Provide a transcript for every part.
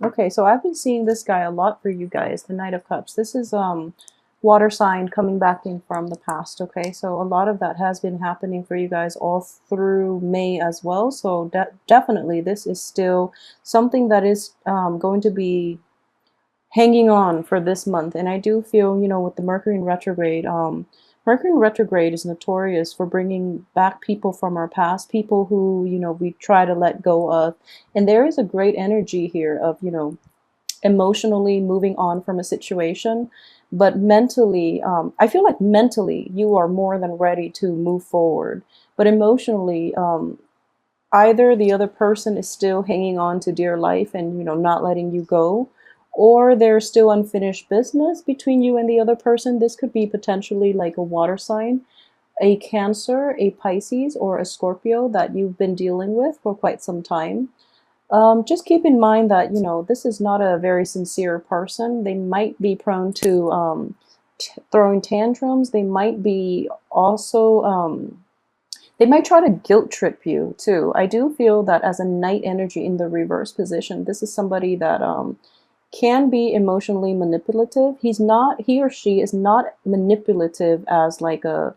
Okay, so I've been seeing this guy a lot for you guys, the Knight of Cups. This is water sign coming back in from the past, okay? So a lot of that has been happening for you guys all through May as well. So definitely this is still something that is going to be hanging on for this month. And I do feel, you know, with the Mercury in retrograde, Mercury in retrograde is notorious for bringing back people from our past, people who, you know, we try to let go of. And there is a great energy here of, you know, emotionally moving on from a situation, but mentally, I feel like mentally you are more than ready to move forward. But emotionally, either the other person is still hanging on to dear life and, you know, not letting you go, or there's still unfinished business between you and the other person. This could be potentially like a water sign, a Cancer, a Pisces, or a Scorpio that you've been dealing with for quite some time. Just keep in mind that, you know, this is not a very sincere person. They might be prone to throwing tantrums. They might be also, they might try to guilt trip you too. I do feel that as a Knight energy in the reverse position, this is somebody that can be emotionally manipulative. He or she is not manipulative as like a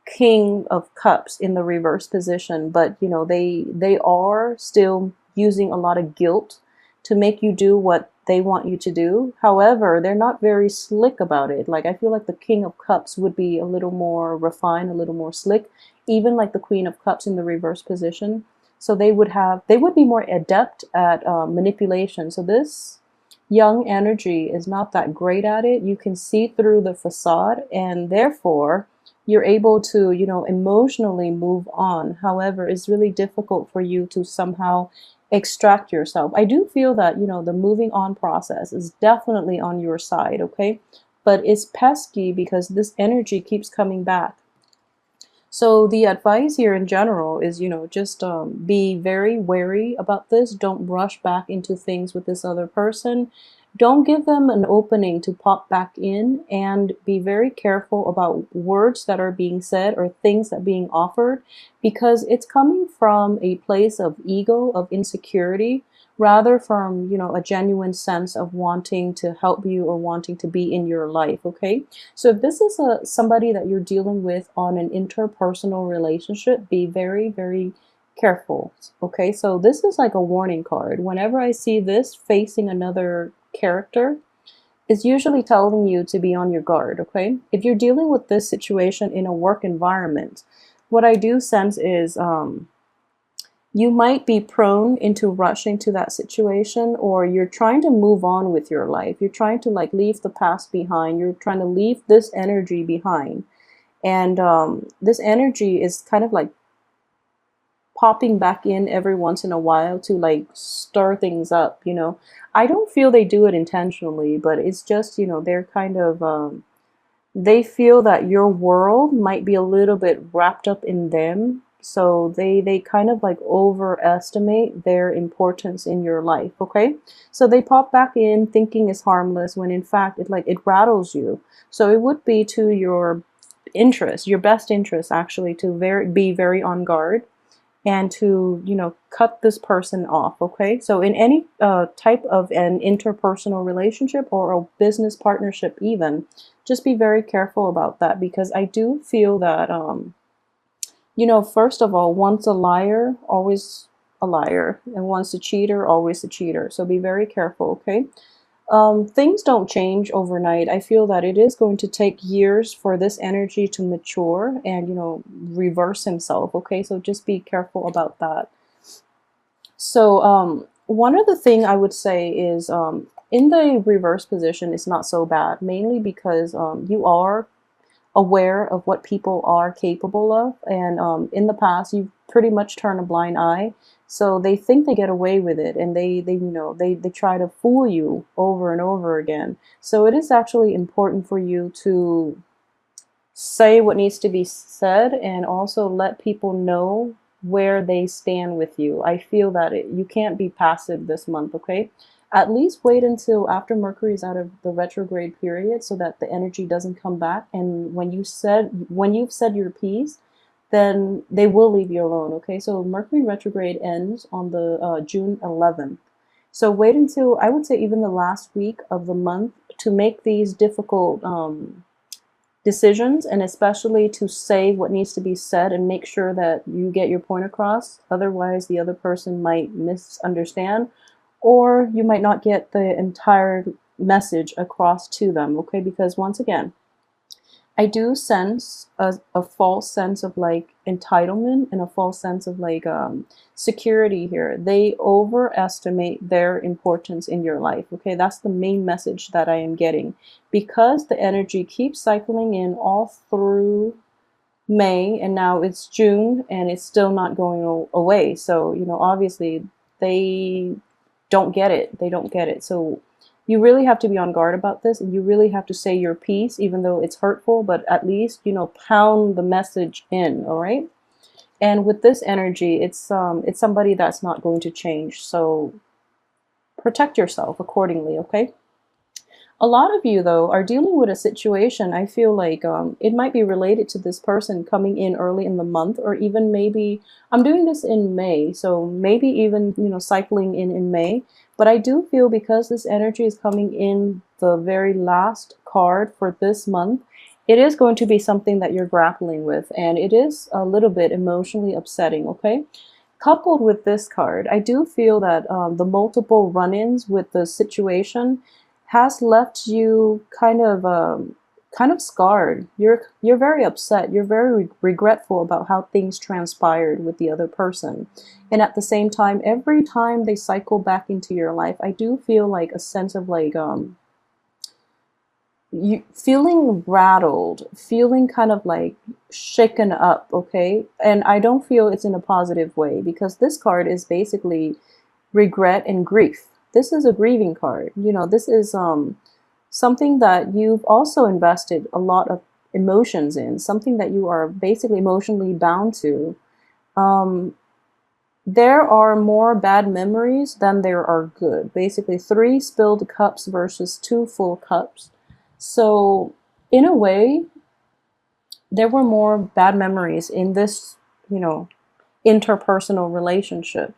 King of Cups in the reverse position, but you know, they are still using a lot of guilt to make you do what they want you to do. However, they're not very slick about it. Like, I feel like the King of Cups would be a little more refined, a little more slick, even like the Queen of Cups in the reverse position. So they would be more adept at manipulation. So this young energy is not that great at it. You can see through the facade, and therefore you're able to, you know, emotionally move on. However, it's really difficult for you to somehow extract yourself. I do feel that, you know, the moving on process is definitely on your side, okay? But it's pesky because this energy keeps coming back. So the advice here in general is, you know, just be very wary about this. Don't rush back into things with this other person. Don't give them an opening to pop back in, and be very careful about words that are being said or things that are being offered, because it's coming from a place of ego, of insecurity, rather from, you know, a genuine sense of wanting to help you or wanting to be in your life, okay? So if this is somebody that you're dealing with on an interpersonal relationship, be very, very careful, okay? So this is like a warning card. Whenever I see this facing another character, it's usually telling you to be on your guard, okay? If you're dealing with this situation in a work environment, what I do sense is you might be prone into rushing to that situation, or you're trying to move on with your life. You're trying to like leave the past behind. You're trying to leave this energy behind. And this energy is kind of like popping back in every once in a while to like stir things up, you know. I don't feel they do it intentionally, but it's just, you know, they're kind of, they feel that your world might be a little bit wrapped up in them. So they kind of like overestimate their importance in your life, okay? So they pop back in thinking it's harmless when in fact it rattles you. So it would be to your interest, your best interest actually, to be very on guard and to, you know, cut this person off, okay? So in any type of an interpersonal relationship or a business partnership even, just be very careful about that, because I do feel that, you know, first of all, once a liar, always a liar, and once a cheater, always a cheater. So be very careful, okay? Things don't change overnight. I feel that it is going to take years for this energy to mature and, you know, reverse himself. Okay, so just be careful about that. So, one other thing I would say is, in the reverse position, it's not so bad, mainly because you are aware of what people are capable of, and in the past you've pretty much turned a blind eye, so they think they get away with it, and they you know, they try to fool you over and over again. So it is actually important for you to say what needs to be said, and also let people know where they stand with you. I feel that you can't be passive this month, okay? At least wait until after Mercury is out of the retrograde period so that the energy doesn't come back. And when you've said your piece, then they will leave you alone, okay? So Mercury retrograde ends on the June 11th. So wait until, I would say, even the last week of the month to make these difficult decisions, and especially to say what needs to be said and make sure that you get your point across. Otherwise, the other person might misunderstand, or you might not get the entire message across to them, okay? Because once again, I do sense a false sense of like entitlement and a false sense of like security here. They overestimate their importance in your life. Okay, that's the main message that I am getting, because the energy keeps cycling in all through May, and now it's June and it's still not going away. So, you know, obviously they don't get it. They don't get it. So you really have to be on guard about this, and you really have to say your piece, even though it's hurtful, but at least, you know, pound the message in, all right? And with this energy, it's somebody that's not going to change. So protect yourself accordingly, okay? A lot of you, though, are dealing with a situation. I feel like it might be related to this person coming in early in the month, or even maybe I'm doing this in May, so maybe even, you know, cycling in May. But I do feel, because this energy is coming in the very last card for this month, it is going to be something that you're grappling with, and it is a little bit emotionally upsetting, okay? Coupled with this card, I do feel that the multiple run-ins with the situation has left you kind of scarred. You're very upset. You're very regretful about how things transpired with the other person. And at the same time, every time they cycle back into your life, I do feel like a sense of like you feeling rattled, feeling kind of like shaken up, okay? And I don't feel it's in a positive way, because this card is basically regret and grief. This is a grieving card. You know, this is something that you've also invested a lot of emotions in, something that you are basically emotionally bound to. Um, there are more bad memories than there are good. Basically, 3 spilled cups versus 2 full cups. So, in a way, there were more bad memories in this, you know, interpersonal relationship.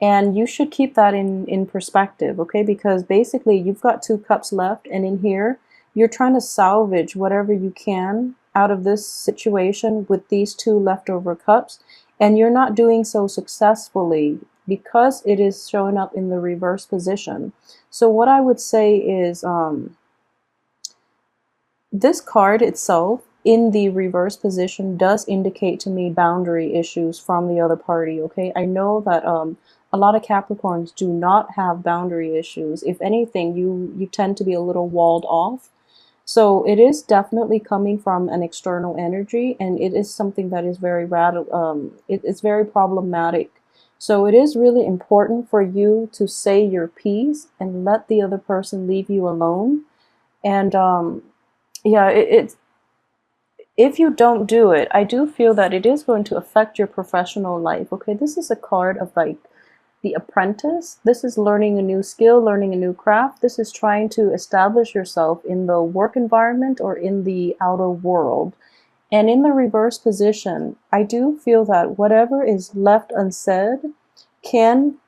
And you should keep that in perspective, okay? Because basically you've got 2 cups left, and in here you're trying to salvage whatever you can out of this situation with these 2 leftover cups, and you're not doing so successfully because it is showing up in the reverse position. So what I would say is this card itself in the reverse position does indicate to me boundary issues from the other party, okay? I know that a lot of Capricorns do not have boundary issues. If anything, you tend to be a little walled off. So it is definitely coming from an external energy, and it is something that is very it's very problematic. So it is really important for you to say your piece and let the other person leave you alone. And yeah, if you don't do it, I do feel that it is going to affect your professional life. Okay, this is a card of like the apprentice. This is learning a new skill, learning a new craft. This is trying to establish yourself in the work environment or in the outer world. And in the reverse position, I do feel that whatever is left unsaid can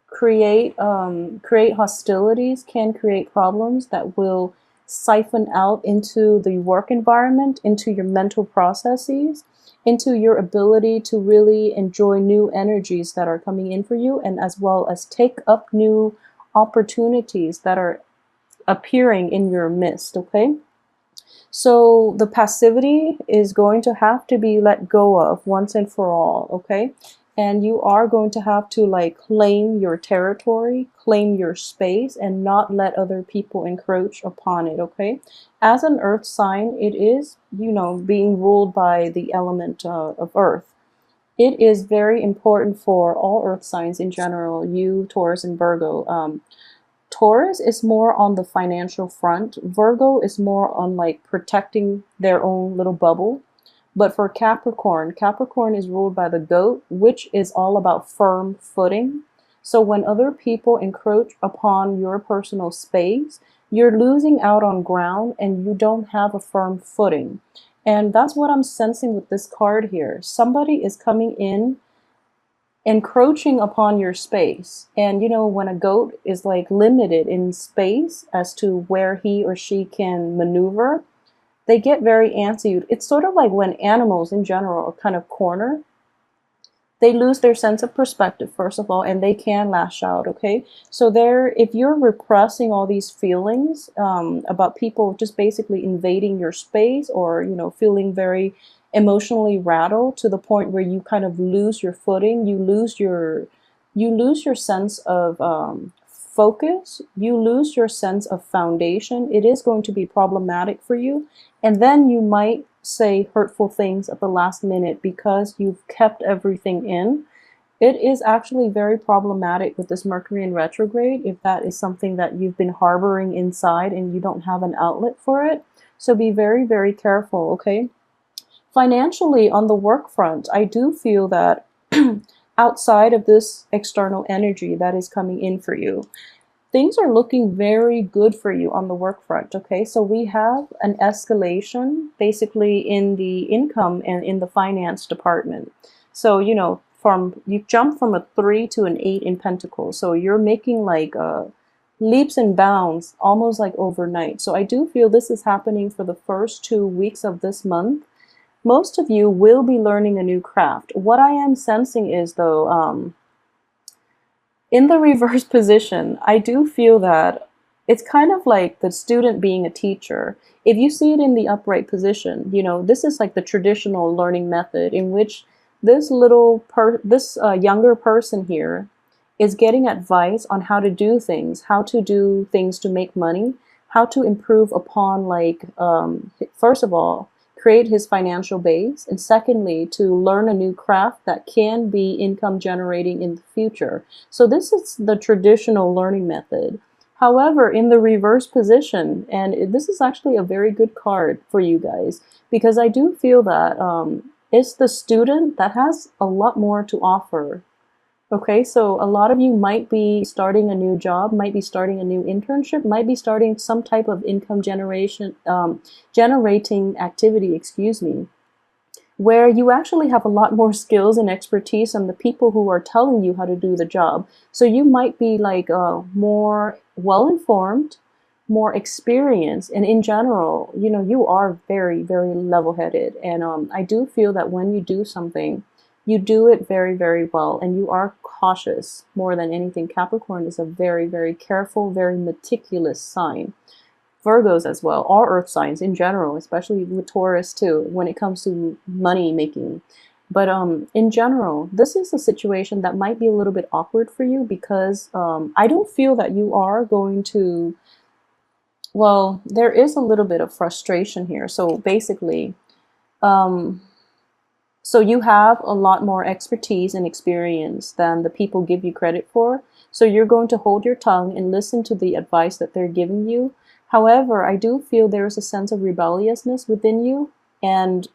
create hostilities, can create problems that will siphon out into the work environment, into your mental processes, into your ability to really enjoy new energies that are coming in for you, and as well as take up new opportunities that are appearing in your midst, okay? So the passivity is going to have to be let go of once and for all, okay? And you are going to have to like claim your territory, claim your space, and not let other people encroach upon it, okay? As an earth sign, it is, you know, being ruled by the element of earth. It is very important for all earth signs in general, you, Taurus, and Virgo. Taurus is more on the financial front. Virgo is more on like protecting their own little bubble. But for Capricorn, Capricorn is ruled by the goat, which is all about firm footing. So when other people encroach upon your personal space, you're losing out on ground and you don't have a firm footing. And that's what I'm sensing with this card here. Somebody is coming in encroaching upon your space. And you know, when a goat is like limited in space as to where he or she can maneuver, they get very antsy. It's sort of like when animals in general are kind of cornered, they lose their sense of perspective, first of all, and they can lash out. Okay, so there, if you're repressing all these feelings about people just basically invading your space, or you know, feeling very emotionally rattled to the point where you kind of lose your footing, you lose your sense of focus, you lose your sense of foundation, it is going to be problematic for you. And then you might say hurtful things at the last minute because you've kept everything in. It is actually very problematic with this Mercury in retrograde if that is something that you've been harboring inside and you don't have an outlet for it. So be very, very careful, okay? Financially, on the work front, I do feel that outside of this external energy that is coming in for you, things are looking very good for you on the work front. Okay, so we have an escalation basically in the income and in the finance department. So you know, from you jump from a 3 to an 8 in Pentacles, so you're making like leaps and bounds almost like overnight. So I do feel this is happening for the first 2 weeks of this month. Most of you will be learning a new craft. What I am sensing is, though, in the reverse position, I do feel that it's kind of like the student being a teacher. If you see it in the upright position, you know, this is like the traditional learning method in which this younger person here is getting advice on how to do things to make money, how to improve upon, like, first of all, create his financial base, and secondly, to learn a new craft that can be income generating in the future. So this is the traditional learning method. However, in the reverse position, and this is actually a very good card for you guys, because I do feel that it's the student that has a lot more to offer. Okay, so a lot of you might be starting a new job, might be starting a new internship, might be starting some type of income generating activity, excuse me, where you actually have a lot more skills and expertise than the people who are telling you how to do the job. So you might be like more well-informed, more experienced, and in general, you know, you are very, very level-headed. And I do feel that when you do something, you do it very, very well, and you are cautious more than anything. Capricorn is a very, very careful, very meticulous sign. Virgos as well, all earth signs in general, especially with Taurus too, when it comes to money making. But in general, this is a situation that might be a little bit awkward for you because I don't feel that you are going to, well, there is a little bit of frustration here. So basically, so you have a lot more expertise and experience than the people give you credit for. So you're going to hold your tongue and listen to the advice that they're giving you. However, I do feel there's a sense of rebelliousness within you, and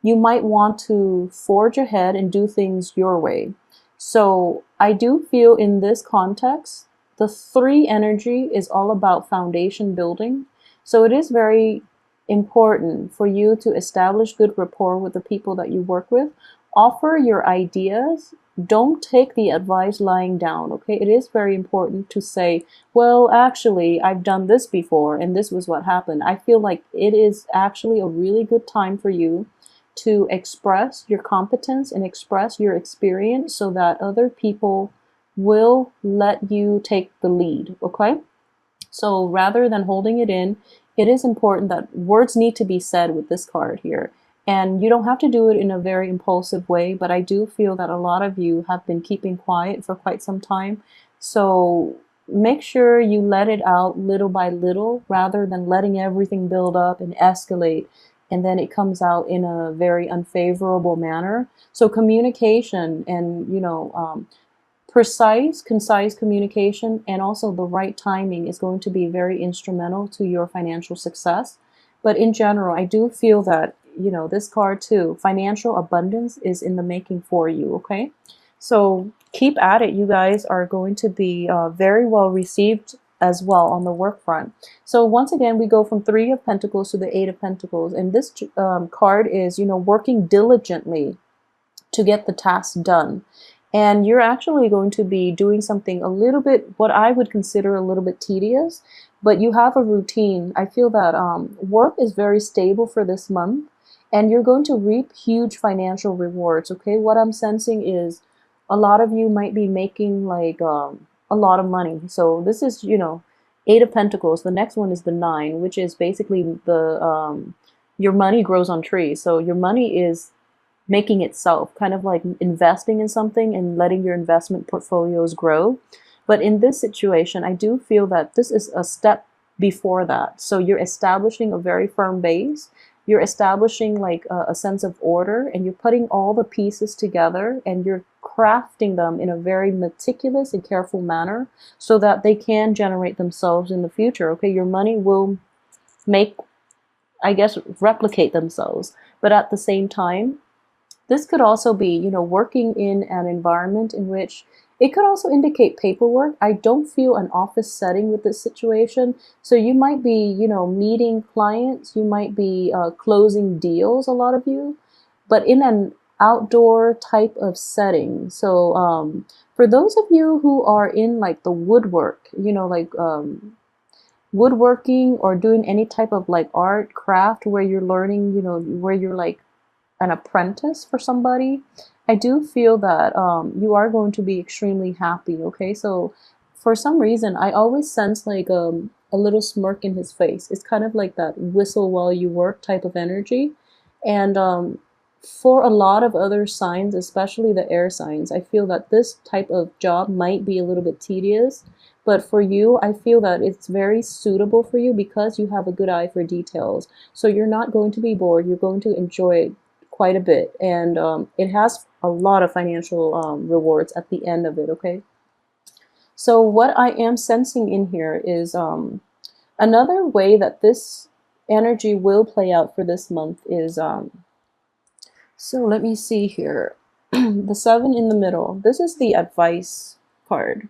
you might want to forge ahead and do things your way. So I do feel in this context, the 3 energy is all about foundation building. So it is very important for you to establish good rapport with the people that you work with. Offer your ideas. Don't take the advice lying down, okay? It is very important to say, well, actually, I've done this before and this was what happened. I feel like it is actually a really good time for you to express your competence and express your experience so that other people will let you take the lead, okay? So rather than holding it in, it is important that words need to be said with this card here. And you don't have to do it in a very impulsive way, but I do feel that a lot of you have been keeping quiet for quite some time. So make sure you let it out little by little rather than letting everything build up and escalate, and then it comes out in a very unfavorable manner. So communication and, you know, precise, concise communication and also the right timing is going to be very instrumental to your financial success. But in general, I do feel that, you know, this card too, financial abundance is in the making for you, okay? So keep at it. You guys are going to be very well received as well on the work front. So once again, we go from 3 of Pentacles to the 8 of Pentacles. And this card is, you know, working diligently to get the task done. and you're actually going to be doing something a little bit, what I would consider a little bit tedious, but you have a routine. I feel that work is very stable for this month, and you're going to reap huge financial rewards. Okay, what I'm sensing is a lot of you might be making like a lot of money. So this is, you know, Eight of Pentacles. The next one is the Nine, which is basically the your money grows on trees. So your money is making itself, kind of like investing in something and letting your investment portfolios grow. But in this situation, I do feel that this is a step before that. So you're establishing a very firm base. You're establishing like a sense of order, and you're putting all the pieces together, and you're crafting them in a very meticulous and careful manner so that they can generate themselves in the future. Okay, your money will make, I guess, replicate themselves. But at the same time, this could also be, you know, working in an environment in which it could also indicate paperwork. I don't feel an office setting with this situation. So you might be, you know, meeting clients, you might be closing deals, a lot of you, but in an outdoor type of setting. So for those of you who are in like the woodwork, you know, like woodworking or doing any type of like art, craft, where you're learning, you know, where you're like an apprentice for somebody, I do feel that you are going to be extremely happy. Okay, so for some reason, I always sense like a little smirk in his face. It's kind of like that whistle while you work type of energy. And for a lot of other signs, especially the air signs, I feel that this type of job might be a little bit tedious. But for you, I feel that it's very suitable for you because you have a good eye for details. So you're not going to be bored. You're going to enjoy it quite a bit, and it has a lot of financial rewards at the end of it. Okay, so what I am sensing in here is another way that this energy will play out for this month is so let me see here. The Seven in the middle, this is the advice card.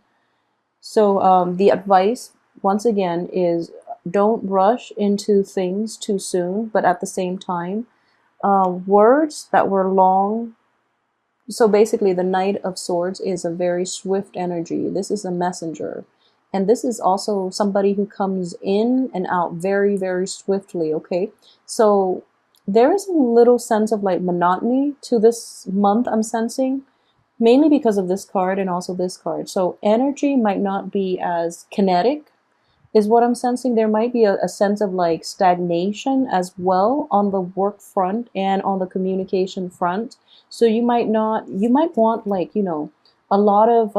So the advice, once again, is don't rush into things too soon, but at the same time, words that were long. So basically, the Knight of Swords is a very swift energy. This is a messenger. And this is also somebody who comes in and out very, very swiftly, okay? So there is a little sense of like monotony to this month, I'm sensing, mainly because of this card and also this card. So energy might not be as kinetic, is what I'm sensing. There might be a sense of like stagnation as well on the work front and on the communication front. So you might want like, you know, a lot of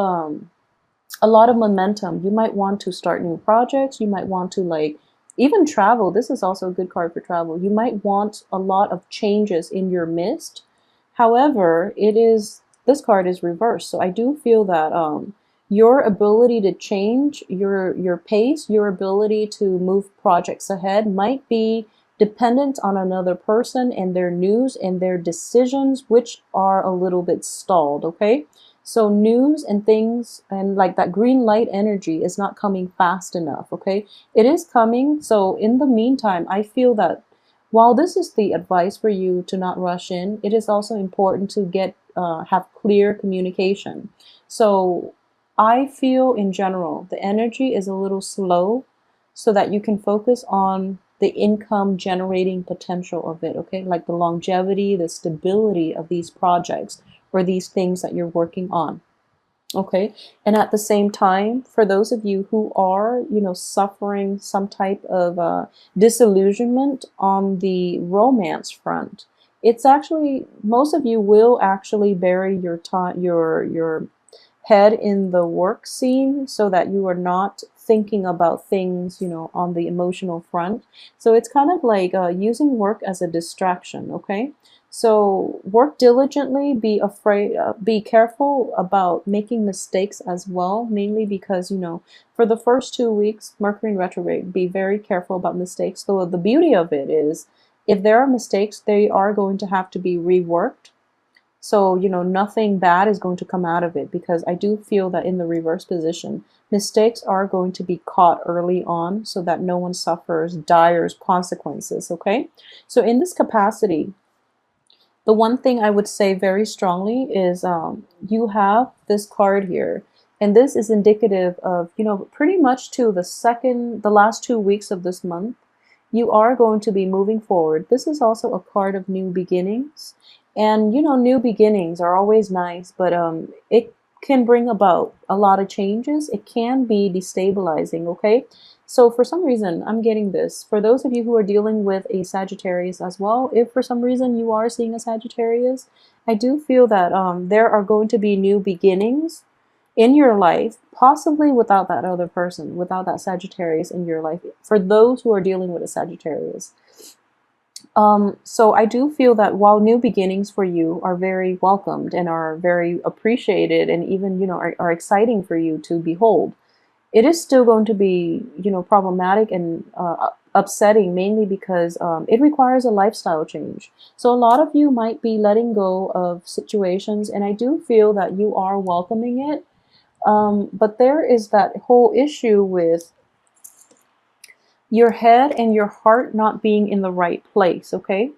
momentum. You might want to start new projects. You might want to like even travel. This is also a good card for travel. You might want a lot of changes in your midst. However, this card is reversed. So I do feel that your ability to change your pace, your ability to move projects ahead might be dependent on another person and their news and their decisions, which are a little bit stalled, okay? So news and things and like that green light energy is not coming fast enough, okay? It is coming. So in the meantime, I feel that while this is the advice for you to not rush in, it is also important to have clear communication. So I feel in general, the energy is a little slow so that you can focus on the income generating potential of it, okay? Like the longevity, the stability of these projects or these things that you're working on, okay? And at the same time, for those of you who are, you know, suffering some type of disillusionment on the romance front, it's actually, most of you will actually bury your head in the work scene so that you are not thinking about things, you know, on the emotional front. So it's kind of like using work as a distraction, okay? So work diligently, be careful about making mistakes as well, mainly because, you know, for the first 2 weeks, Mercury in retrograde, be very careful about mistakes. So the beauty of it is, if there are mistakes, they are going to have to be reworked. So, you know, nothing bad is going to come out of it, because I do feel that in the reverse position, mistakes are going to be caught early on so that no one suffers dire consequences, okay? So in this capacity, The one thing I would say very strongly is you have this card here, and this is indicative of, pretty much to the last 2 weeks of this month, you are going to be moving forward. This is also a card of new beginnings. And, new beginnings are always nice, but it can bring about a lot of changes. It can be destabilizing, okay? So for some reason, I'm getting this. For those of you who are dealing with a Sagittarius as well, if for some reason you are seeing a Sagittarius, I do feel that there are going to be new beginnings in your life, possibly without that other person, without that Sagittarius in your life, for those who are dealing with a Sagittarius. So I do feel that while new beginnings for you are very welcomed and are very appreciated and even, are exciting for you to behold, it is still going to be, problematic and upsetting, mainly because it requires a lifestyle change. So a lot of you might be letting go of situations, and I do feel that you are welcoming it. But there is that whole issue with your head and your heart not being in the right place, okay?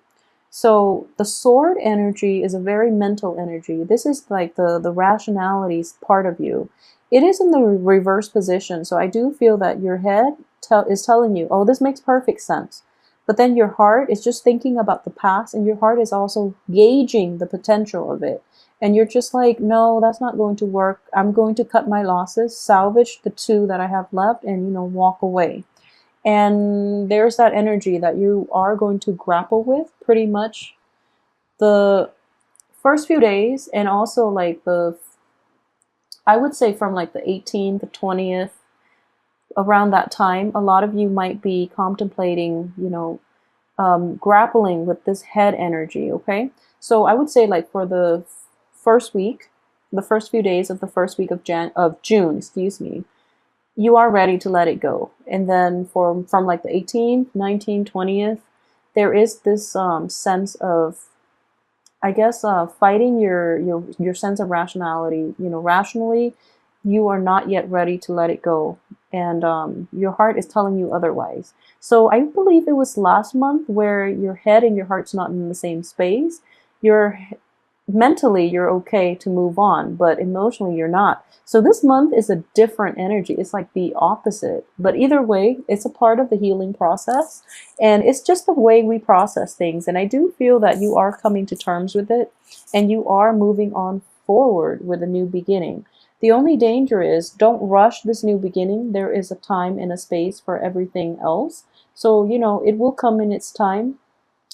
So the sword energy is a very mental energy. This is like the rationalities part of you. It is in the reverse position. So I do feel that your head is telling you, oh, this makes perfect sense. But then your heart is just thinking about the past, and your heart is also gauging the potential of it. And you're just like, no, that's not going to work. I'm going to cut my losses, salvage the two that I have left, and, walk away. And there's that energy that you are going to grapple with pretty much the first few days, and also like I would say from like the 18th, the 20th, around that time, a lot of you might be contemplating, grappling with this head energy, okay? So I would say like for the first week, the first few days of the first week of June, excuse me, you are ready to let it go. And then from like the 18th, 19th, 20th, there is this sense of, I guess, fighting your sense of rationality. Rationally, you are not yet ready to let it go, and your heart is telling you otherwise. So I believe it was last month where your head and your heart's not in the same space. You're mentally you're okay to move on, but emotionally you're not. So this month is a different energy. It's like the opposite. But either way, it's a part of the healing process, and it's just the way we process things. And I do feel that you are coming to terms with it, and you are moving on forward with a new beginning. The only danger is don't rush this new beginning. There is a time and a space for everything else. So, it will come in its time.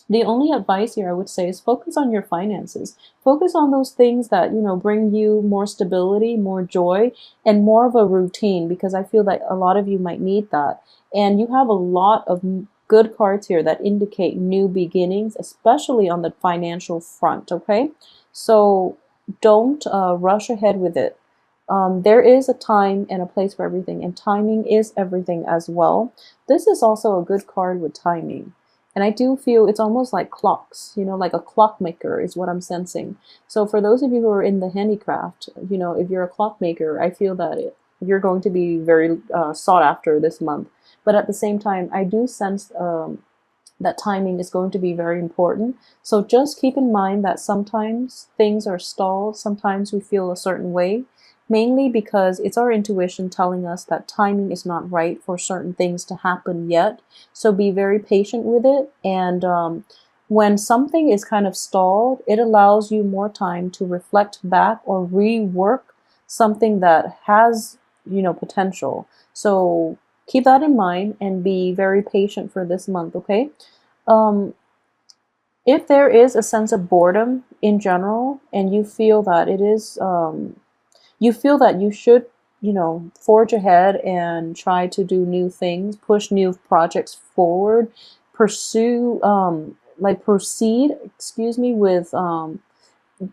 The only advice here I would say is focus on your finances. Focus on those things that, bring you more stability, more joy, and more of a routine, because I feel that a lot of you might need that. And you have a lot of good cards here that indicate new beginnings, especially on the financial front, okay? So don't rush ahead with it. There is a time and a place for everything, and timing is everything as well. This is also a good card with timing. And I do feel it's almost like clocks, like a clockmaker is what I'm sensing. So for those of you who are in the handicraft, if you're a clockmaker, I feel that you're going to be very sought after this month. But at the same time, I do sense that timing is going to be very important. So just keep in mind that sometimes things are stalled. Sometimes we feel a certain way, mainly because it's our intuition telling us that timing is not right for certain things to happen yet. So be very patient with it. And when something is kind of stalled, it allows you more time to reflect back or rework something that has, potential. So keep that in mind and be very patient for this month, okay? If there is a sense of boredom in general, and you feel that it is you feel that you should, forge ahead and try to do new things, push new projects forward, pursue, proceed, excuse me, with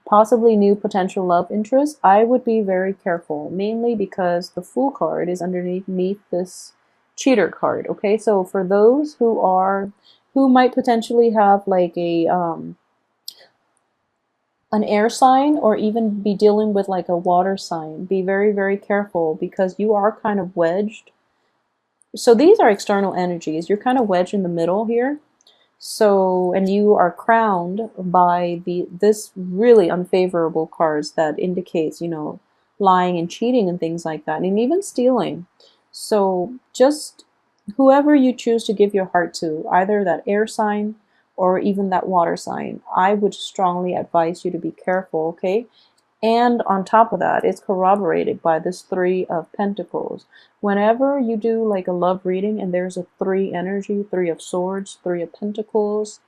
possibly new potential love interests, I would be very careful, mainly because the Fool card is underneath this cheater card. Okay, so for those who might potentially have like an air sign, or even be dealing with like a water sign, be very, very careful, because you are kind of wedged. So these are external energies. You're kind of wedged in the middle here. So, and you are crowned by this really unfavorable cards that indicates, you know, lying and cheating and things like that, and even stealing. So, just whoever you choose to give your heart to, either that air sign or even that water sign, I would strongly advise you to be careful, okay? And on top of that, it's corroborated by this Three of Pentacles. Whenever you do like a love reading and there's a three energy, Three of Swords, Three of Pentacles,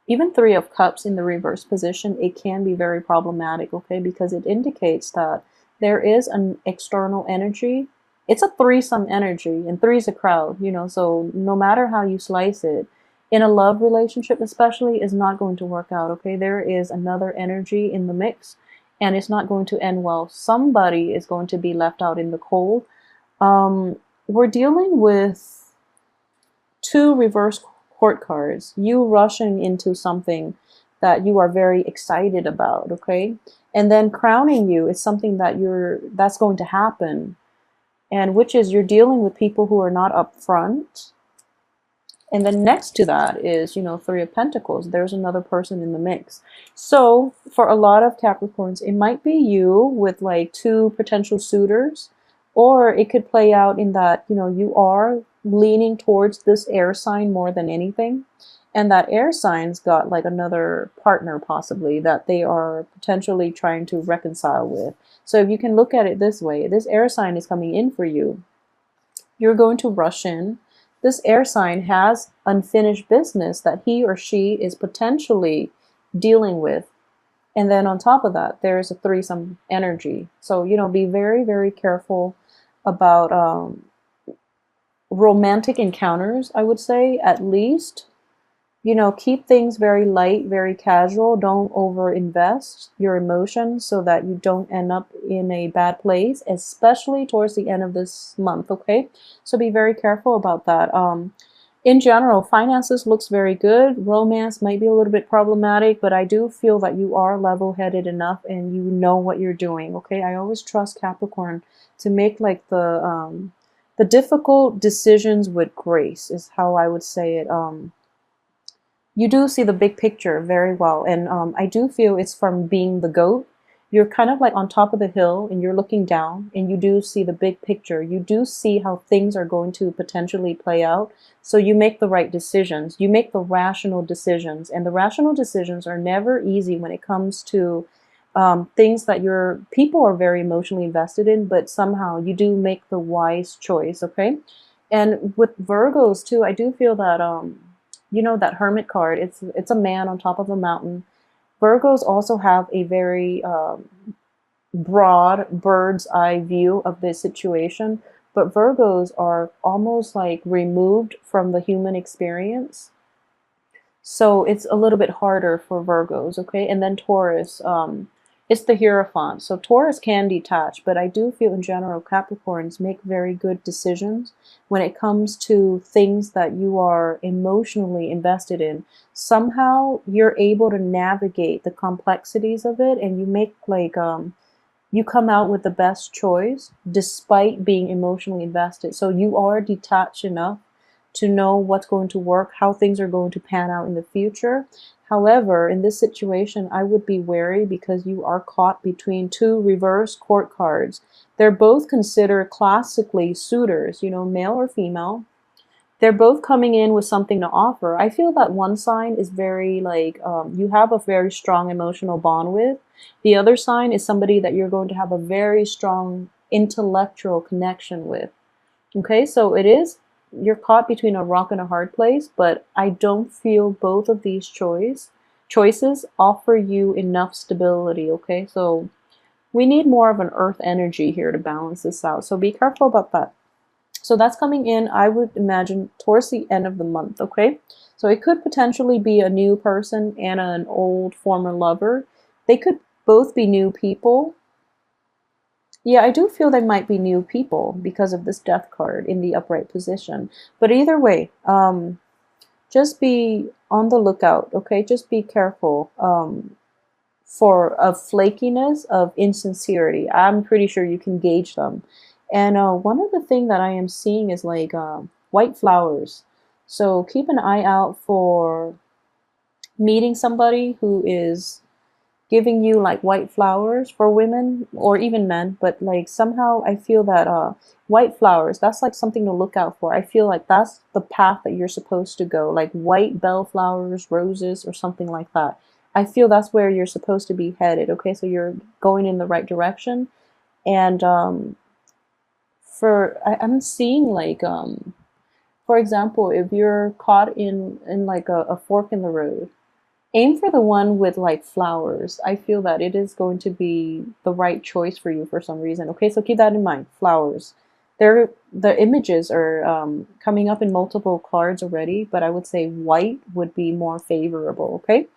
even Three of Cups in the reverse position, it can be very problematic, okay? Because it indicates that there is an external energy. It's a threesome energy, and three is a crowd, you know, so no matter how you slice it, in a love relationship especially, is not going to work out, okay? There is another energy in the mix, and it's not going to end well. Somebody is going to be left out in the cold. We're dealing with two reverse court cards, you rushing into something that you are very excited about, okay? And then crowning you is something that's going to happen, and which is you're dealing with people who are not upfront. And then next to that is, you know, Three of Pentacles. There's another person in the mix. So for a lot of Capricorns, it might be you with like two potential suitors, or it could play out in that, you know, you are leaning towards this air sign more than anything. And that air sign's got like another partner possibly that they are potentially trying to reconcile with. So if you can look at it this way, this air sign is coming in for you. You're going to rush in. This air sign has unfinished business that he or she is potentially dealing with. And then on top of that, there's a threesome energy. So, you know, be very, very careful about romantic encounters, I would say, at least. You know, keep things very light, very casual. Don't overinvest your emotions so that you don't end up in a bad place, especially towards the end of this month, okay? So be very careful about that. In general, finances looks very good. Romance might be a little bit problematic, but I do feel that you are level-headed enough and you know what you're doing, okay? I always trust Capricorn to make like the difficult decisions with grace is how I would say it. You do see the big picture very well. And I do feel it's from being the goat. You're kind of like on top of the hill and you're looking down and you do see the big picture. You do see how things are going to potentially play out. So you make the right decisions. You make the rational decisions. And the rational decisions are never easy when it comes to things that your people are very emotionally invested in, but somehow you do make the wise choice, okay? And with Virgos too, I do feel that you know, that Hermit card, it's a man on top of a mountain. Virgos also have a very broad bird's eye view of this situation, but Virgos are almost like removed from the human experience. So it's a little bit harder for Virgos, okay? And then Taurus, it's the Hierophant. So Taurus can detach, but I do feel in general Capricorns make very good decisions when it comes to things that you are emotionally invested in. Somehow you're able to navigate the complexities of it and you make like, you come out with the best choice despite being emotionally invested. So you are detached enough to know what's going to work, how things are going to pan out in the future. However, in this situation, I would be wary because you are caught between two reverse court cards. They're both considered classically suitors, you know, male or female. They're both coming in with something to offer. I feel that one sign is very like, you have a very strong emotional bond with. The other sign is somebody that you're going to have a very strong intellectual connection with. Okay, so it is, you're caught between a rock and a hard place, but I don't feel both of these choices offer you enough stability, okay? So we need more of an earth energy here to balance this out. So be careful about that. So that's coming in, I would imagine, towards the end of the month, okay? So it could potentially be a new person and an old former lover. They could both be new people. Yeah, I do feel they might be new people because of this death card in the upright position. But either way, just be on the lookout, okay? Just be careful for a flakiness, of insincerity. I'm pretty sure you can gauge them. And one of the things that I am seeing is like white flowers. So keep an eye out for meeting somebody who is giving you like white flowers for women or even men, but like somehow I feel that white flowers, that's like something to look out for. I feel like that's the path that you're supposed to go, like white bellflowers, roses, or something like that. I feel that's where you're supposed to be headed. Okay, so you're going in the right direction. And I'm seeing like for example, if you're caught in like a fork in the road, aim for the one with like flowers. I feel that it is going to be the right choice for you for some reason. Okay, so keep that in mind. Flowers. The images are coming up in multiple cards already, but I would say white would be more favorable. Okay,